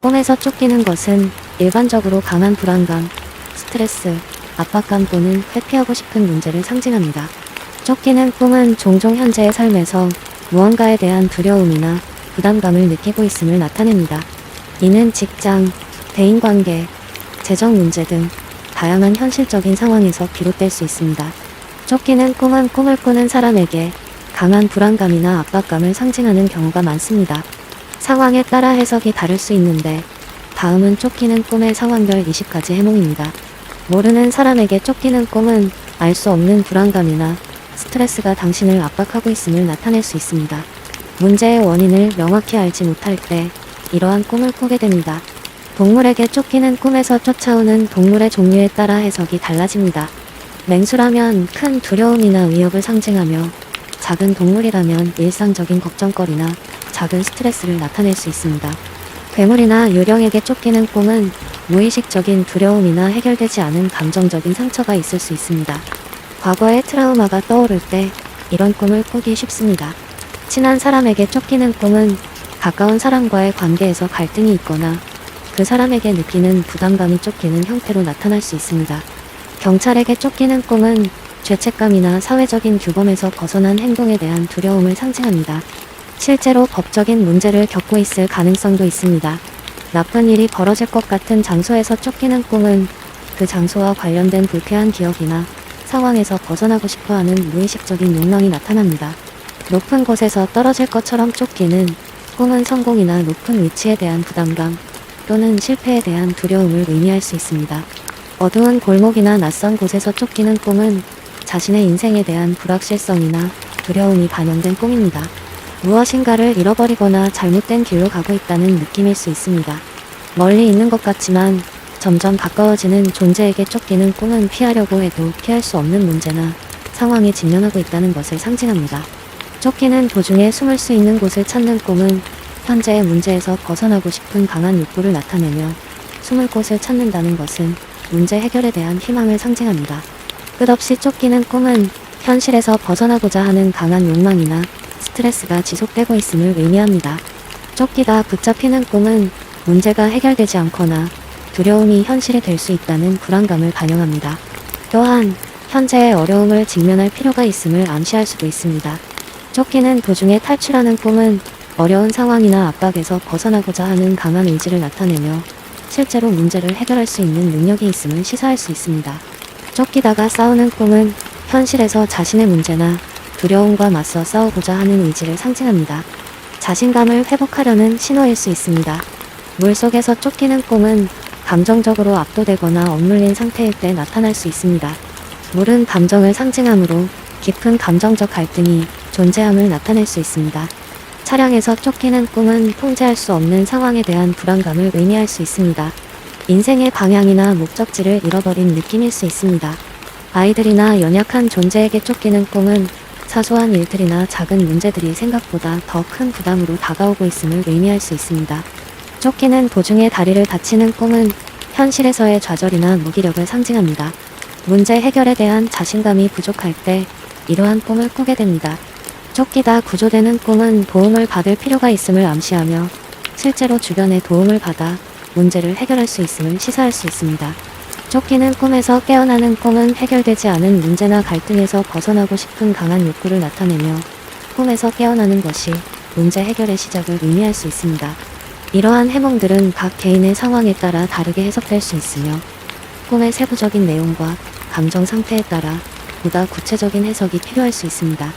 꿈에서 쫓기는 것은 일반적으로 강한 불안감, 스트레스, 압박감 또는 회피하고 싶은 문제를 상징합니다. 쫓기는 꿈은 종종 현재의 삶에서 무언가에 대한 두려움이나 부담감을 느끼고 있음을 나타냅니다. 이는 직장, 대인관계, 재정 문제 등 다양한 현실적인 상황에서 비롯될 수 있습니다. 쫓기는 꿈은 꿈을 꾸는 사람에게 강한 불안감이나 압박감을 상징하는 경우가 많습니다. 상황에 따라 해석이 다를 수 있는데 다음은 쫓기는 꿈의 상황별 20가지 해몽입니다. 모르는 사람에게 쫓기는 꿈은 알 수 없는 불안감이나 스트레스가 당신을 압박하고 있음을 나타낼 수 있습니다. 문제의 원인을 명확히 알지 못할 때 이러한 꿈을 꾸게 됩니다. 동물에게 쫓기는 꿈에서 쫓아오는 동물의 종류에 따라 해석이 달라집니다. 맹수라면 큰 두려움이나 위협을 상징하며 작은 동물이라면 일상적인 걱정거리나 작은 스트레스를 나타낼 수 있습니다. 괴물이나 유령에게 쫓기는 꿈은 무의식적인 두려움이나 해결되지 않은 감정적인 상처가 있을 수 있습니다. 과거의 트라우마가 떠오를 때 이런 꿈을 꾸기 쉽습니다. 친한 사람에게 쫓기는 꿈은 가까운 사람과의 관계에서 갈등이 있거나 그 사람에게 느끼는 부담감이 쫓기는 형태로 나타날 수 있습니다. 경찰에게 쫓기는 꿈은 죄책감이나 사회적인 규범에서 벗어난 행동에 대한 두려움을 상징합니다. 실제로 법적인 문제를 겪고 있을 가능성도 있습니다. 나쁜 일이 벌어질 것 같은 장소에서 쫓기는 꿈은 그 장소와 관련된 불쾌한 기억이나 상황에서 벗어나고 싶어하는 무의식적인 욕망이 나타납니다. 높은 곳에서 떨어질 것처럼 쫓기는 꿈은 성공이나 높은 위치에 대한 부담감 또는 실패에 대한 두려움을 의미할 수 있습니다. 어두운 골목이나 낯선 곳에서 쫓기는 꿈은 자신의 인생에 대한 불확실성이나 두려움이 반영된 꿈입니다. 무엇인가를 잃어버리거나 잘못된 길로 가고 있다는 느낌일 수 있습니다. 멀리 있는 것 같지만 점점 가까워지는 존재에게 쫓기는 꿈은 피하려고 해도 피할 수 없는 문제나 상황에 직면하고 있다는 것을 상징합니다. 쫓기는 도중에 숨을 수 있는 곳을 찾는 꿈은 현재의 문제에서 벗어나고 싶은 강한 욕구를 나타내며 숨을 곳을 찾는다는 것은 문제 해결에 대한 희망을 상징합니다. 끝없이 쫓기는 꿈은 현실에서 벗어나고자 하는 강한 욕망이나 스트레스가 지속되고 있음을 의미합니다. 쫓기다 붙잡히는 꿈은 문제가 해결되지 않거나 두려움이 현실이 될 수 있다는 불안감을 반영합니다. 또한 현재의 어려움을 직면할 필요가 있음을 암시할 수도 있습니다. 쫓기는 도중에 탈출하는 꿈은 어려운 상황이나 압박에서 벗어나고자 하는 강한 의지를 나타내며 실제로 문제를 해결할 수 있는 능력이 있음을 시사할 수 있습니다. 쫓기다가 싸우는 꿈은 현실에서 자신의 문제나 두려움과 맞서 싸우고자 하는 의지를 상징합니다. 자신감을 회복하려는 신호일 수 있습니다. 물속에서 쫓기는 꿈은 감정적으로 압도되거나 억눌린 상태일 때 나타날 수 있습니다. 물은 감정을 상징하므로 깊은 감정적 갈등이 존재함을 나타낼 수 있습니다. 차량에서 쫓기는 꿈은 통제할 수 없는 상황에 대한 불안감을 의미할 수 있습니다. 인생의 방향이나 목적지를 잃어버린 느낌일 수 있습니다. 아이들이나 연약한 존재에게 쫓기는 꿈은 사소한 일들이나 작은 문제들이 생각보다 더 큰 부담으로 다가오고 있음을 의미할 수 있습니다. 쫓기는 도중에 다리를 다치는 꿈은 현실에서의 좌절이나 무기력을 상징합니다. 문제 해결에 대한 자신감이 부족할 때 이러한 꿈을 꾸게 됩니다. 쫓기다 구조되는 꿈은 도움을 받을 필요가 있음을 암시하며 실제로 주변의 도움을 받아 문제를 해결할 수 있음을 시사할 수 있습니다. 쫓기는 꿈에서 깨어나는 꿈은 해결되지 않은 문제나 갈등에서 벗어나고 싶은 강한 욕구를 나타내며 꿈에서 깨어나는 것이 문제 해결의 시작을 의미할 수 있습니다. 이러한 해몽들은 각 개인의 상황에 따라 다르게 해석될 수 있으며 꿈의 세부적인 내용과 감정 상태에 따라 보다 구체적인 해석이 필요할 수 있습니다.